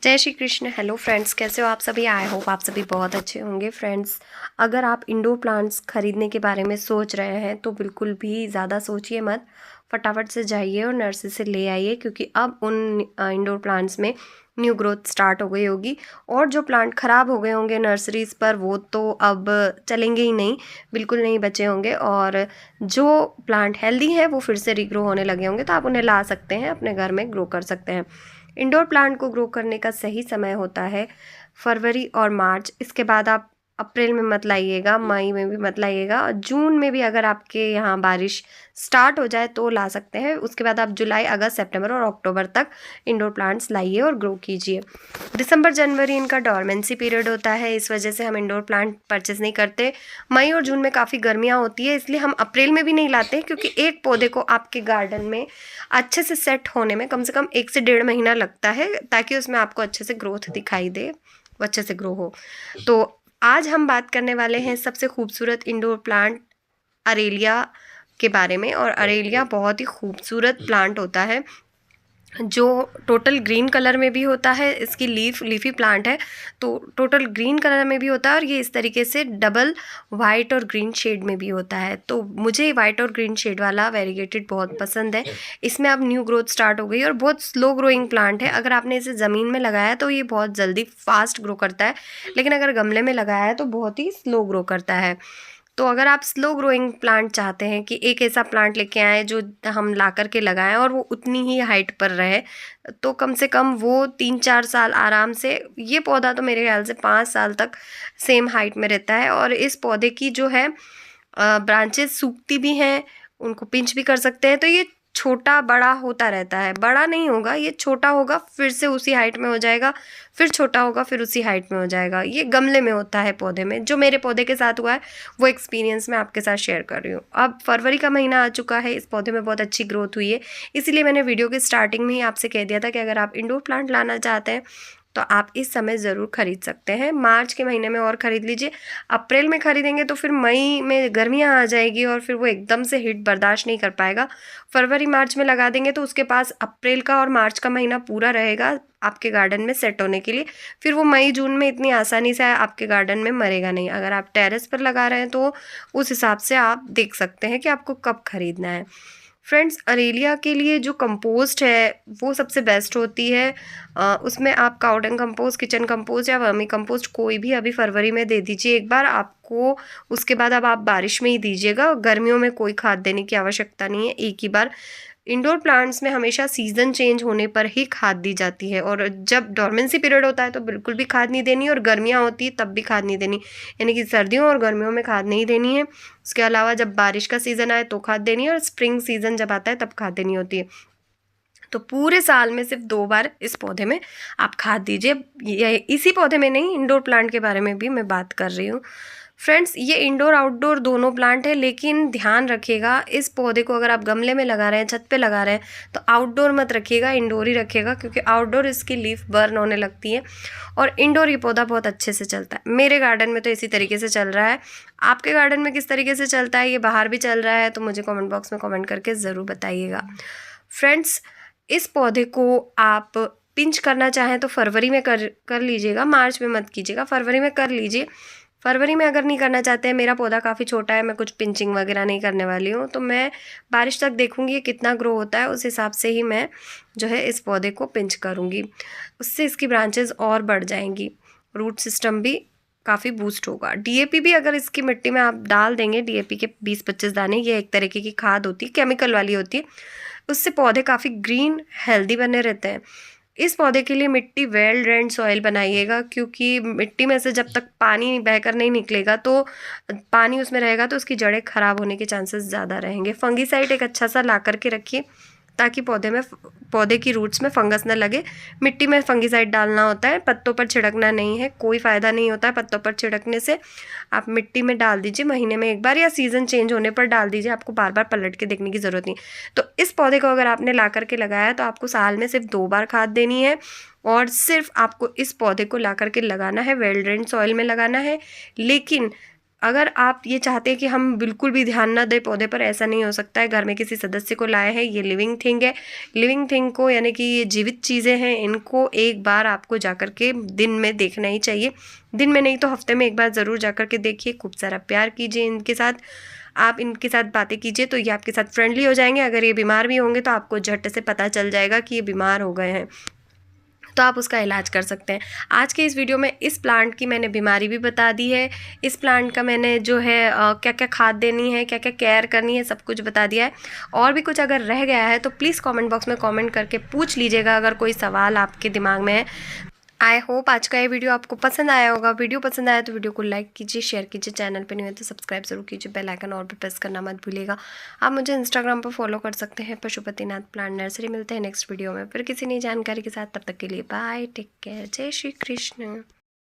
जय Shri Krishna. Hello friends, कैसे हो आप सभी। आई होप आप सभी बहुत अच्छे होंगे। फ्रेंड्स, अगर आप इंडोर प्लांट्स खरीदने के बारे में सोच रहे हैं तो बिल्कुल भी ज़्यादा सोचिए मत, फटाफट से जाइए और नर्सरी से ले आइए, क्योंकि अब उन इंडोर प्लांट्स में न्यू ग्रोथ स्टार्ट हो गई होगी। और जो प्लांट ख़राब हो गए होंगे नर्सरीज़ पर वो तो अब चलेंगे ही नहीं, बिल्कुल नहीं बचे होंगे। और जो प्लांट हेल्दी है वो फिर से रीग्रो होने लगे होंगे, तो आप उन्हें ला सकते हैं, अपने घर में ग्रो कर सकते हैं। इंडोर प्लांट को ग्रो करने का सही समय होता है फरवरी और मार्च। इसके बाद आप अप्रैल में मत लाइएगा, मई में भी मत लाइएगा, और जून में भी अगर आपके यहाँ बारिश स्टार्ट हो जाए तो ला सकते हैं। उसके बाद आप जुलाई, अगस्त, सितंबर और अक्टूबर तक इंडोर प्लांट्स लाइए और ग्रो कीजिए। दिसंबर जनवरी इनका डॉर्मेंसी पीरियड होता है, इस वजह से हम इंडोर प्लांट परचेज नहीं करते। मई और जून में काफ़ी गर्मियाँ होती है, इसलिए हम अप्रैल में भी नहीं लाते, क्योंकि एक पौधे को आपके गार्डन में अच्छे से सेट होने में कम से कम 1 से 1.5 महीना लगता है, ताकि उसमें आपको अच्छे से ग्रोथ दिखाई दे, वो अच्छे से ग्रो हो। तो आज हम बात करने वाले हैं सबसे खूबसूरत इंडोर प्लांट अरेलिया के बारे में। और अरेलिया बहुत ही खूबसूरत प्लांट होता है, जो टोटल ग्रीन कलर में भी होता है। इसकी लीफी प्लांट है, तो टोटल ग्रीन कलर में भी होता है, और ये इस तरीके से डबल वाइट और ग्रीन शेड में भी होता है। तो मुझे वाइट और ग्रीन शेड वाला वेरीगेटेड बहुत पसंद है। इसमें अब न्यू ग्रोथ स्टार्ट हो गई और बहुत स्लो ग्रोइंग प्लांट है। अगर आपने इसे ज़मीन में लगाया तो ये बहुत जल्दी फास्ट ग्रो करता है, लेकिन अगर गमले में लगाया है तो बहुत ही स्लो ग्रो करता है। तो अगर आप स्लो ग्रोइंग प्लांट चाहते हैं कि एक ऐसा प्लांट लेके आएँ जो हम ला कर के लगाएं और वो उतनी ही हाइट पर रहे, तो कम से कम वो 3-4 साल आराम से, ये पौधा तो मेरे ख्याल से 5 साल तक सेम हाइट में रहता है। और इस पौधे की जो है ब्रांचेस सूखती भी हैं, उनको पिंच भी कर सकते हैं, तो ये छोटा बड़ा होता रहता है। बड़ा नहीं होगा, ये छोटा होगा, फिर से उसी हाइट में हो जाएगा, फिर छोटा होगा, फिर उसी हाइट में हो जाएगा। ये गमले में होता है पौधे में। जो मेरे पौधे के साथ हुआ है वो एक्सपीरियंस मैं आपके साथ शेयर कर रही हूँ। अब फरवरी का महीना आ चुका है, इस पौधे में बहुत अच्छी ग्रोथ हुई है, इसीलिए मैंने वीडियो के स्टार्टिंग में ही आपसे कह दिया था कि अगर आप इंडोर प्लांट लाना चाहते हैं तो आप इस समय ज़रूर खरीद सकते हैं। मार्च के महीने में और ख़रीद लीजिए। अप्रैल में ख़रीदेंगे तो फिर मई में गर्मियाँ आ जाएगी और फिर वो एकदम से हीट बर्दाश्त नहीं कर पाएगा। फरवरी मार्च में लगा देंगे तो उसके पास अप्रैल का और मार्च का महीना पूरा रहेगा आपके गार्डन में सेट होने के लिए। फिर वो मई जून में इतनी आसानी से आपके गार्डन में मरेगा नहीं। अगर आप टेरेस पर लगा रहे हैं तो उस हिसाब से आप देख सकते हैं कि आपको कब ख़रीदना है। फ्रेंड्स, अरेलिया के लिए जो कंपोस्ट है वो सबसे बेस्ट होती है। उसमें आप काउडंग कंपोस्ट, किचन कंपोस्ट या वर्मी कंपोस्ट कोई भी अभी फरवरी में दे दीजिए एक बार आपको। उसके बाद अब आप बारिश में ही दीजिएगा, गर्मियों में कोई खाद देने की आवश्यकता नहीं है, एक ही बार। इंडोर प्लांट्स में हमेशा सीज़न चेंज होने पर ही खाद दी जाती है, और जब डॉर्मेंसी पीरियड होता है तो बिल्कुल भी खाद नहीं देनी, और गर्मियाँ होती है तब भी खाद नहीं देनी, यानी कि सर्दियों और गर्मियों में खाद नहीं देनी है। उसके अलावा जब बारिश का सीज़न आए तो खाद देनी है, और स्प्रिंग सीज़न जब आता है तब खाद देनी होती है। तो पूरे साल में सिर्फ 2 बार इस पौधे में आप खाद दीजिए। इसी पौधे में नहीं, इंडोर प्लांट के बारे में भी मैं बात कर रही हूँ। फ्रेंड्स, ये इंडोर आउटडोर दोनों प्लांट है, लेकिन ध्यान रखिएगा इस पौधे को अगर आप गमले में लगा रहे हैं, छत पे लगा रहे हैं, तो आउटडोर मत रखिएगा, इंडोर ही रखिएगा, क्योंकि आउटडोर इसकी लीफ बर्न होने लगती है और इंडोर ये पौधा बहुत अच्छे से चलता है। मेरे गार्डन में तो इसी तरीके से चल रहा है। आपके गार्डन में किस तरीके से चलता है, ये बाहर भी चल रहा है, तो मुझे कॉमेंट बॉक्स में कॉमेंट करके ज़रूर बताइएगा। फ्रेंड्स, इस पौधे को आप पिंच करना चाहें तो फरवरी में कर लीजिएगा, मार्च में मत कीजिएगा, फरवरी में कर लीजिए। फरवरी में अगर नहीं करना चाहते हैं, मेरा पौधा काफ़ी छोटा है, मैं कुछ पिंचिंग वगैरह नहीं करने वाली हूँ, तो मैं बारिश तक देखूँगी कितना ग्रो होता है, उस हिसाब से ही मैं जो है इस पौधे को पिंच करूँगी। उससे इसकी ब्रांचेस और बढ़ जाएंगी, रूट सिस्टम भी काफ़ी बूस्ट होगा। डीएपी भी अगर इसकी मिट्टी में आप डाल देंगे, डीएपी के 20-25 दाने, ये एक तरीके की खाद होती है, केमिकल वाली होती है, उससे पौधे काफ़ी ग्रीन हेल्दी बने रहते हैं। इस पौधे के लिए मिट्टी वेल ड्रेन्ड सॉइल बनाइएगा, क्योंकि मिट्टी में से जब तक पानी बहकर नहीं निकलेगा तो पानी उसमें रहेगा तो उसकी जड़ें खराब होने के चांसेस ज़्यादा रहेंगे। फंगीसाइड एक अच्छा सा ला करके रखिए, ताकि पौधे की रूट्स में फंगस न लगे। मिट्टी में फंगीसाइड डालना होता है, पत्तों पर छिड़कना नहीं है, कोई फ़ायदा नहीं होता है पत्तों पर छिड़कने से। आप मिट्टी में डाल दीजिए महीने में एक बार, या सीज़न चेंज होने पर डाल दीजिए, आपको बार बार पलट के देखने की ज़रूरत नहीं। तो इस पौधे को अगर आपने ला करके लगाया तो आपको साल में सिर्फ 2 बार खाद देनी है, और सिर्फ आपको इस पौधे को ला करके लगाना है, वेल ड्रेन्ड सॉइल में लगाना है। लेकिन अगर आप ये चाहते हैं कि हम बिल्कुल भी ध्यान ना दें पौधे पर, ऐसा नहीं हो सकता है। घर में किसी सदस्य को लाए हैं, ये लिविंग थिंग है। लिविंग थिंग को यानी कि ये जीवित चीज़ें हैं, इनको एक बार आपको जाकर के दिन में देखना ही चाहिए। दिन में नहीं तो हफ्ते में एक बार ज़रूर जाकर के देखिए, खूब सारा प्यार कीजिए इनके साथ, आप इनके साथ बातें कीजिए तो ये आपके साथ फ्रेंडली हो जाएंगे। अगर ये बीमार भी होंगे तो आपको झट से पता चल जाएगा कि ये बीमार हो गए हैं, तो आप उसका इलाज कर सकते हैं। आज के इस वीडियो में इस प्लांट की मैंने बीमारी भी बता दी है, इस प्लांट का मैंने जो है क्या क्या खाद देनी है, क्या क्या केयर करनी है, सब कुछ बता दिया है। और भी कुछ अगर रह गया है तो प्लीज़ कमेंट बॉक्स में कमेंट करके पूछ लीजिएगा, अगर कोई सवाल आपके दिमाग में है। आई होप आज का ये वीडियो आपको पसंद आया होगा। वीडियो पसंद आया तो वीडियो को लाइक कीजिए, शेयर कीजिए, चैनल पे नहीं है तो सब्सक्राइब जरूर कीजिए, बेल आइकन और भी प्रेस करना मत भूलिएगा। आप मुझे इंस्टाग्राम पर फॉलो कर सकते हैं, पशुपतिनाथ प्लांट नर्सरी। मिलते हैं नेक्स्ट वीडियो में फिर किसी नई जानकारी के साथ, तब तक के लिए बाय, टेक केयर, जय श्री कृष्ण।